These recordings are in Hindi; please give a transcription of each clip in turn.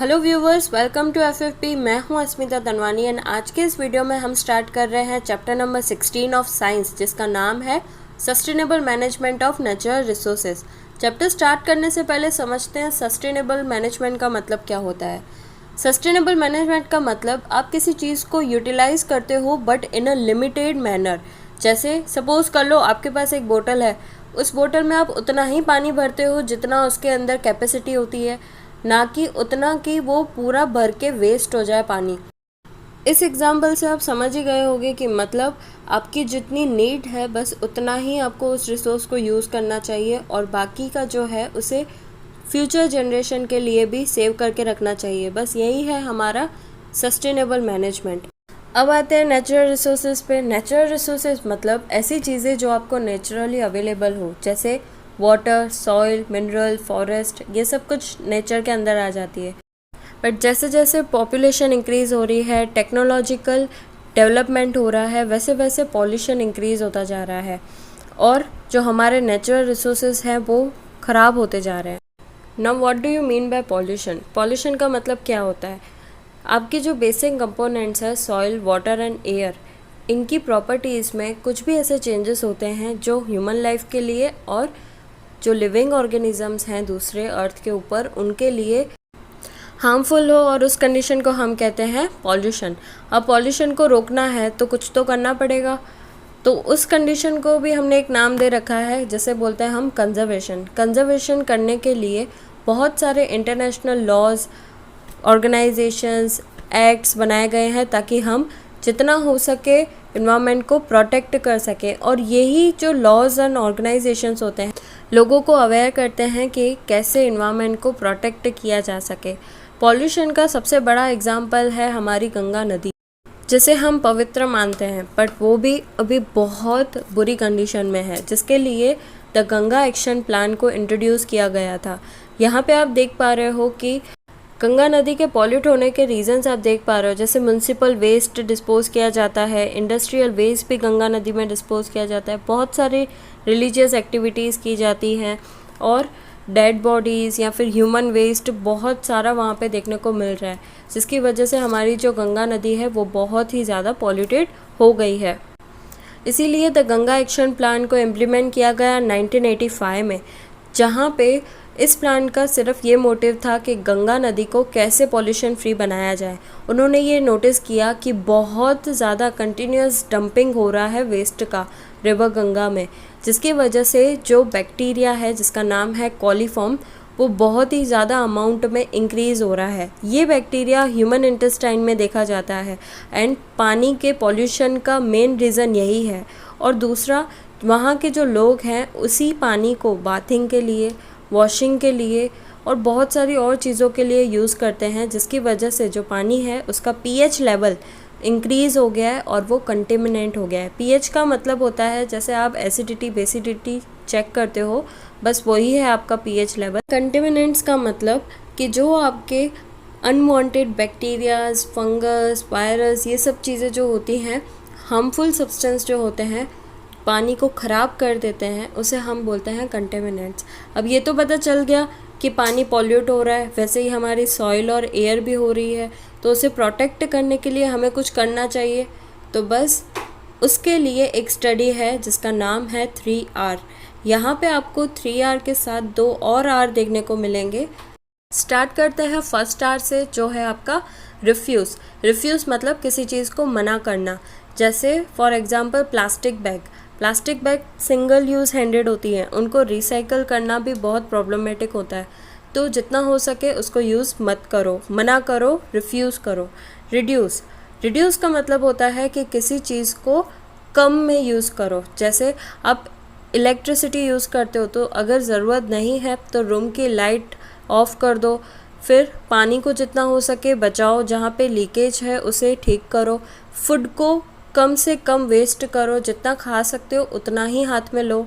Hello viewers, welcome to FFP. मैं हूं अस्मिता तनवानी एंड आज के इस वीडियो में हम स्टार्ट कर रहे हैं चैप्टर नंबर 16 ऑफ साइंस, जिसका नाम है sustainable management of natural resources. Chapter start करने से पहले समझते हैं सस्टेनेबल मैनेजमेंट का मतलब क्या होता है। सस्टेनेबल मैनेजमेंट का मतलब आप किसी चीज़ को यूटिलाइज करते हो but in a limited manner. जैसे सपोज कर लो आपके पास एक बोतल है, उस बोतल में आप उतना ही पानी भरते हो जितना उसके अंदर कैपेसिटी होती है, ना कि उतना कि वो पूरा भर के वेस्ट हो जाए पानी। इस एग्जाम्पल से आप समझ ही गए होंगे कि मतलब आपकी जितनी नीड है बस उतना ही आपको उस रिसोर्स को यूज़ करना चाहिए और बाकी का जो है उसे फ्यूचर जनरेशन के लिए भी सेव करके रखना चाहिए। बस यही है हमारा सस्टेनेबल मैनेजमेंट। अब आते हैं नेचुरल रिसोर्सेज पे। नेचुरल रिसोर्सेज मतलब ऐसी चीज़ें जो आपको नेचुरली अवेलेबल हो, जैसे वाटर, सॉइल, मिनरल, फॉरेस्ट, ये सब कुछ नेचर के अंदर आ जाती है। बट जैसे जैसे पॉपुलेशन इंक्रीज़ हो रही है, टेक्नोलॉजिकल डेवलपमेंट हो रहा है, वैसे वैसे पॉल्यूशन इंक्रीज़ होता जा रहा है और जो हमारे नेचुरल रिसोर्सेज हैं वो ख़राब होते जा रहे हैं। Now what do you mean by pollution? Pollution का मतलब क्या होता है? आपके जो बेसिक कंपोनेंट्स है सॉइल, वाटर एंड एयर, इनकी प्रॉपर्टीज़ में कुछ भी ऐसे चेंजेस होते हैं जो ह्यूमन लाइफ के लिए और जो लिविंग ऑर्गेनिजम्स हैं दूसरे अर्थ के ऊपर, उनके लिए हार्मफुल हो, और उस कंडीशन को हम कहते हैं पॉल्यूशन। अब पॉल्यूशन को रोकना है तो कुछ तो करना पड़ेगा, तो उस कंडीशन को भी हमने एक नाम दे रखा है, जैसे बोलते हैं हम कंजर्वेशन। कंजर्वेशन करने के लिए बहुत सारे इंटरनेशनल लॉज, ऑर्गेनाइजेशंस, एक्ट्स बनाए गए हैं ताकि हम जितना हो सके इन्वायरमेंट को प्रोटेक्ट कर सकें। और यही जो लॉज एंड ऑर्गेनाइजेशंस होते हैं लोगों को अवेयर करते हैं कि कैसे इन्वायरमेंट को प्रोटेक्ट किया जा सके। पॉल्यूशन का सबसे बड़ा एग्जाम्पल है हमारी गंगा नदी, जिसे हम पवित्र मानते हैं, बट वो भी अभी बहुत बुरी कंडीशन में है, जिसके लिए द गंगा एक्शन प्लान को इंट्रोड्यूस किया गया था। यहाँ पे आप देख पा रहे हो कि गंगा नदी के पॉल्यूट होने के रीजंस आप देख पा रहे हो, जैसे म्यूनसिपल वेस्ट डिस्पोज किया जाता है, इंडस्ट्रियल वेस्ट भी गंगा नदी में डिस्पोज किया जाता है, बहुत सारी रिलीजियस एक्टिविटीज़ की जाती हैं और डेड बॉडीज़ या फिर ह्यूमन वेस्ट बहुत सारा वहाँ पे देखने को मिल रहा है, जिसकी वजह से हमारी जो गंगा नदी है वो बहुत ही ज़्यादा पॉल्यूटेड हो गई है। इसीलिए द गंगा एक्शन प्लान को इम्प्लीमेंट किया गया 1985 में, जहाँ पे इस प्लान का सिर्फ ये मोटिव था कि गंगा नदी को कैसे पॉल्यूशन फ्री बनाया जाए। उन्होंने ये नोटिस किया कि बहुत ज़्यादा कंटिन्यूस डंपिंग हो रहा है वेस्ट का रिवर गंगा में, जिसकी वजह से जो बैक्टीरिया है जिसका नाम है कॉलीफॉर्म, वो बहुत ही ज़्यादा अमाउंट में इंक्रीज़ हो रहा है। ये बैक्टीरिया ह्यूमन इंटेस्टाइन में देखा जाता है एंड पानी के पॉल्यूशन का मेन रीज़न यही है। और दूसरा, वहाँ के जो लोग हैं उसी पानी को बाथिंग के लिए, वॉशिंग के लिए और बहुत सारी और चीज़ों के लिए यूज़ करते हैं, जिसकी वजह से जो पानी है उसका पीएच लेवल इंक्रीज़ हो गया है और वो कंटेमिनेंट हो गया है। पीएच का मतलब होता है जैसे आप एसिडिटी बेसिडिटी चेक करते हो, बस वही है आपका पीएच लेवल। कंटेमिनेंट्स का मतलब कि जो आपके अनवांटेड बैक्टीरियाज, फंगस, वायरस, ये सब चीज़ें जो होती हैं, हार्मफुल सब्सटेंस जो होते हैं, पानी को ख़राब कर देते हैं, उसे हम बोलते हैं कंटेमिनेंट्स। अब ये तो पता चल गया कि पानी पॉल्यूट हो रहा है, वैसे ही हमारी सॉइल और एयर भी हो रही है, तो उसे प्रोटेक्ट करने के लिए हमें कुछ करना चाहिए। तो बस उसके लिए एक स्टडी है जिसका नाम है 3R। यहाँ पे आपको 3R के साथ 2 और R देखने को मिलेंगे। स्टार्ट करते हैं फर्स्ट R से, जो है आपका रिफ्यूज़। रिफ्यूज़ मतलब किसी चीज़ को मना करना, जैसे for example plastic bag. Plastic bag single use handed होती हैं, उनको रिसाइकल करना भी बहुत प्रॉब्लमेटिक होता है, तो जितना हो सके उसको यूज़ मत करो, मना करो, रिफ्यूज़ करो। रिड्यूस, रिड्यूस का मतलब होता है कि किसी चीज़ को कम में यूज़ करो। जैसे आप इलेक्ट्रिसिटी यूज़ करते हो, तो अगर ज़रूरत नहीं है तो रूम की लाइट ऑफ कर दो। फिर पानी को जितना हो सके बचाओ, जहाँ पे लीकेज है उसे ठीक करो। फूड को कम से कम वेस्ट करो, जितना खा सकते हो उतना ही हाथ में लो।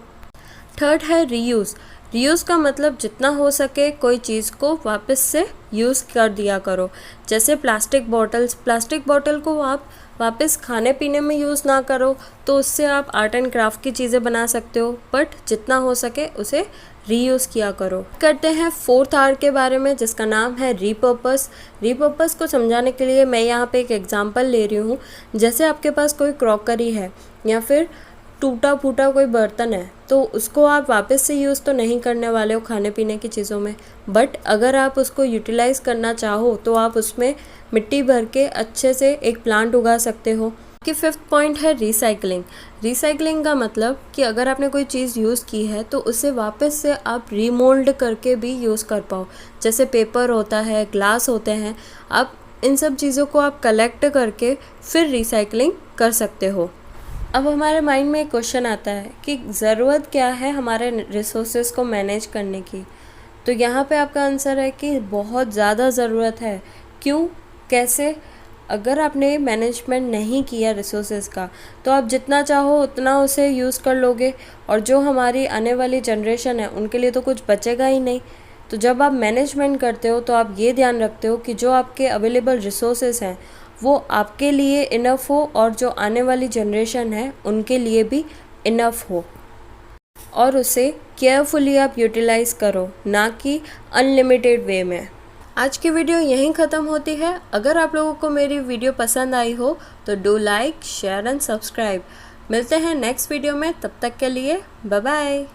थर्ड है रीयूज़। रीयूज़ का मतलब जितना हो सके कोई चीज़ को वापस से यूज़ कर दिया करो। जैसे प्लास्टिक बॉटल्स, प्लास्टिक बॉटल को आप वापस खाने पीने में यूज़ ना करो तो उससे आप आर्ट एंड क्राफ्ट की चीज़ें बना सकते हो, बट जितना हो सके उसे रीयूज़ किया करो। करते हैं 4th आर के बारे में, जिसका नाम है रीपर्पस। रीपर्पस को समझाने के लिए मैं यहाँ पे एक एग्जांपल ले रही हूँ। जैसे आपके पास कोई क्रॉकरी है या फिर टूटा फूटा कोई बर्तन है, तो उसको आप वापस से यूज़ तो नहीं करने वाले हो खाने पीने की चीज़ों में, बट अगर आप उसको यूटिलाइज़ करना चाहो तो आप उसमें मिट्टी भर के अच्छे से एक प्लांट उगा सकते हो। कि 5th पॉइंट है रिसाइकलिंग। रिसाइकलिंग का मतलब कि अगर आपने कोई चीज़ यूज़ की है तो उसे वापस से आप रीमोल्ड करके भी यूज़ कर पाओ। जैसे पेपर होता है, ग्लास होते हैं, आप इन सब चीज़ों को आप कलेक्ट करके फिर रिसाइकलिंग कर सकते हो। अब हमारे माइंड में एक क्वेश्चन आता है कि ज़रूरत क्या है हमारे रिसोर्सेज को मैनेज करने की। तो यहाँ पे आपका आंसर है कि बहुत ज़्यादा ज़रूरत है। क्यों, कैसे? अगर आपने मैनेजमेंट नहीं किया रिसोर्सेज का तो आप जितना चाहो उतना उसे यूज़ कर लोगे, और जो हमारी आने वाली जनरेशन है उनके लिए तो कुछ बचेगा ही नहीं। तो जब आप मैनेजमेंट करते हो तो आप ये ध्यान रखते हो कि जो आपके अवेलेबल रिसोर्सेज हैं वो आपके लिए इनफ हो और जो आने वाली जनरेशन है उनके लिए भी इनफ हो, और उसे केयरफुली आप यूटिलाइज़ करो, ना कि अनलिमिटेड वे में। आज की वीडियो यहीं ख़त्म होती है। अगर आप लोगों को मेरी वीडियो पसंद आई हो तो do like, share and subscribe. मिलते हैं नेक्स्ट वीडियो में, तब तक के लिए बाय बाय।